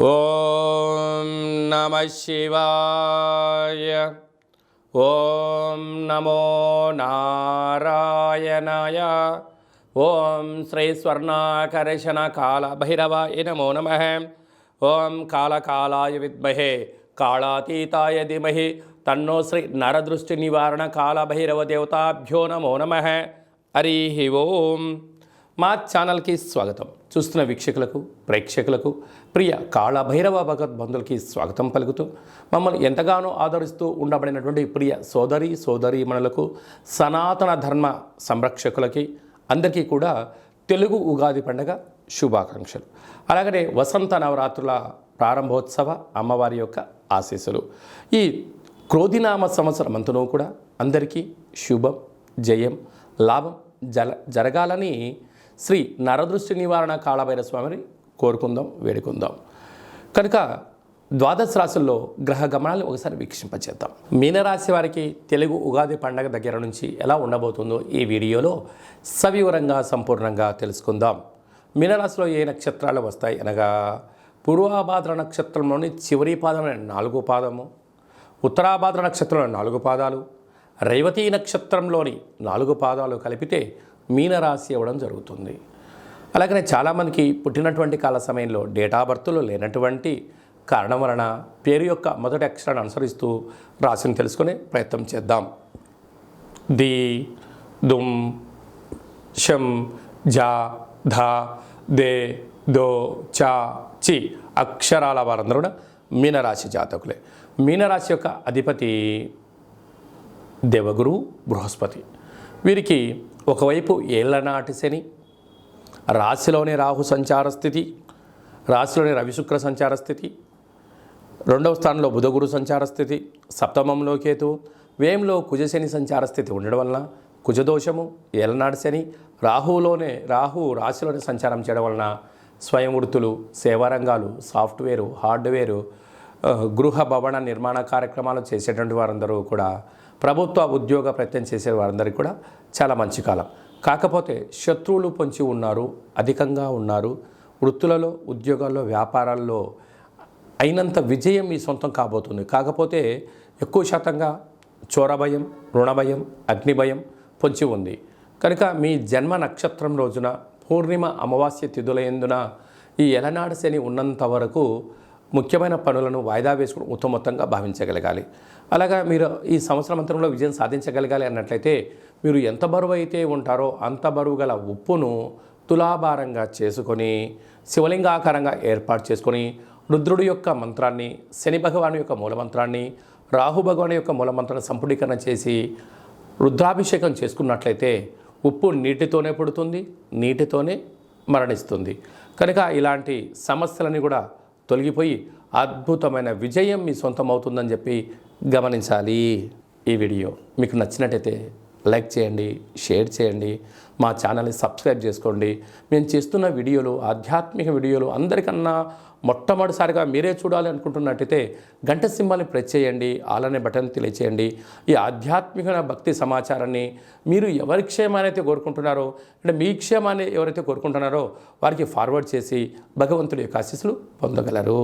ఓం నమః శివాయ. ఓం నమో నారాయణాయ. ఓం శ్రీ స్వర్ణాకర్షణ కాల భైరవాయ నమో నమః. ఓం కాళకాలాయ విద్మహే కాళాతీతాయ ధీమహి తన్నో శ్రీ నరదృష్టి నివారణ కాల భైరవ దేవతాభ్యో నమో నమః. హరి ఓం. మా ఛానల్కి స్వాగతం. చూస్తున్న వీక్షకులకు, ప్రేక్షకులకు, ప్రియ కాళభైరవ భగవద్బంధులకి స్వాగతం పలుకుతూ మమ్మల్ని ఎంతగానో ఆదరిస్తూ ఉండబడినటువంటి ప్రియ సోదరీమణులకు, సనాతన ధర్మ సంరక్షకులకి అందరికీ కూడా తెలుగు ఉగాది పండుగ శుభాకాంక్షలు. అలాగనే వసంత నవరాత్రుల ప్రారంభోత్సవ అమ్మవారి యొక్క ఆశీస్సులు. ఈ క్రోధినామ సంవత్సరం అంతనూ కూడా అందరికీ శుభం, జయం, లాభం జరగాలని శ్రీ నరదృష్టి నివారణ కాళభైరవ స్వామిని కోరుకుందాం, వేడుకుందాం. కనుక ద్వాదశ రాశుల్లో గ్రహ గమనాలు ఒకసారి వీక్షింపచేద్దాం. మీనరాశి వారికి తెలుగు ఉగాది పండగ దగ్గర నుంచి ఎలా ఉండబోతుందో ఈ వీడియోలో సవివరంగా సంపూర్ణంగా తెలుసుకుందాం. మీనరాశిలో ఏ నక్షత్రాలు వస్తాయి అనగా పూర్వాభాద్ర నక్షత్రంలోని చివరి పాదమైన 4 పాదము, ఉత్తరాభాద్ర నక్షత్రంలోని 4 పాదాలు, రేవతి నక్షత్రంలోని 4 పాదాలు కలిపితే మీనరాశి అవ్వడం జరుగుతుంది. అలాగనే చాలామందికి పుట్టినటువంటి కాల సమయంలో డేటా బర్త్లో లేనటువంటి కారణం వలన పేరు యొక్క మొదటి అక్షరాన్ని అనుసరిస్తూ రాశిని తెలుసుకునే ప్రయత్నం చేద్దాం. ది, దుమ్, షం, జా, ధా, దే, దో, చా, చి అక్షరాల వారందరూ కూడా మీనరాశి జాతకులే. మీనరాశి యొక్క అధిపతి దేవగురు బృహస్పతి. వీరికి ఒకవైపు ఏళ్లనాటి శని, రాశిలోని రాహు సంచార స్థితి, రాశిలోని రవిశుక్ర సంచార స్థితి, 2వ స్థానంలో బుధగురు సంచార స్థితి, సప్తమంలో కేతు, వ్యయంలో కుజశని సంచార స్థితి ఉండడం వలన కుజదోషము, ఏళ్లనాటి శని, రాహు రాశిలోని సంచారం చేయడం వలన స్వయం వృత్తులు, సేవారంగాలు, సాఫ్ట్వేరు, హార్డ్వేరు, గృహ భవన నిర్మాణ కార్యక్రమాలు చేసేటువంటి వారందరూ కూడా, ప్రభుత్వ ఉద్యోగ ప్రయత్నం చేసే వారందరికీ కూడా చాలా మంచి కాలం. కాకపోతే శత్రువులు పొంచి ఉన్నారు, అధికంగా ఉన్నారు. వృత్తులలో, ఉద్యోగాల్లో, వ్యాపారాల్లో అయినంత విజయం మీ సొంతం కాబోతుంది. కాకపోతే ఎక్కువ శాతంగా చోర భయం, రుణ భయం, అగ్ని భయం పొంచి ఉంది. కనుక మీ జన్మ నక్షత్రం రోజున పూర్ణిమ అమావాస్య తిథులయందున ఈ ఎలనాడు శని ఉన్నంత వరకు ముఖ్యమైన పనులను వాయిదా వేసుకుని ఉత్తమోత్తంగా భావించగలగాలి. అలాగా మీరు ఈ సంవత్సరం అంతరంలో విజయం సాధించగలగాలి అన్నట్లయితే మీరు ఎంత బరువు అయితే ఉంటారో అంత బరువు గల ఉప్పును తులాభారంగా చేసుకొని శివలింగాకారంగా ఏర్పాటు చేసుకొని రుద్రుడి యొక్క మంత్రాన్ని, శని భగవాను యొక్క మూలమంత్రాన్ని, రాహు భగవాను యొక్క మూలమంత్రాన్ని సంపుడీకరణ చేసి రుద్రాభిషేకం చేసుకున్నట్లయితే ఉప్పు నీటితోనే పుడుతుంది, నీటితోనే మరణిస్తుంది. కనుక ఇలాంటి సమస్యలని కూడా తొలగిపోయి అద్భుతమైన విజయం మీ సొంతం అవుతుందని చెప్పి గమనించాలి. ఈ వీడియో మీకు నచ్చినట్టయితే లైక్ చేయండి, షేర్ చేయండి, మా ఛానల్ని సబ్స్క్రైబ్ చేసుకోండి. మేము చేస్తున్న వీడియోలు, ఆధ్యాత్మిక వీడియోలు అందరికన్నా మొట్టమొదటిసారిగా మీరే చూడాలి అనుకుంటున్నట్టయితే గంట సింబల్ని ప్రెస్ చేయండి, ఆలనే బటన్ తెలియచేయండి. ఈ ఆధ్యాత్మిక భక్తి సమాచారాన్ని మీరు ఎవరి క్షేమాన్ని అయితే కోరుకుంటున్నారో, అంటే మీ క్షేమాన్ని ఎవరైతే కోరుకుంటున్నారో వారికి ఫార్వర్డ్ చేసి భగవంతుడి యొక్క ఆశీస్సులు పొందగలరు.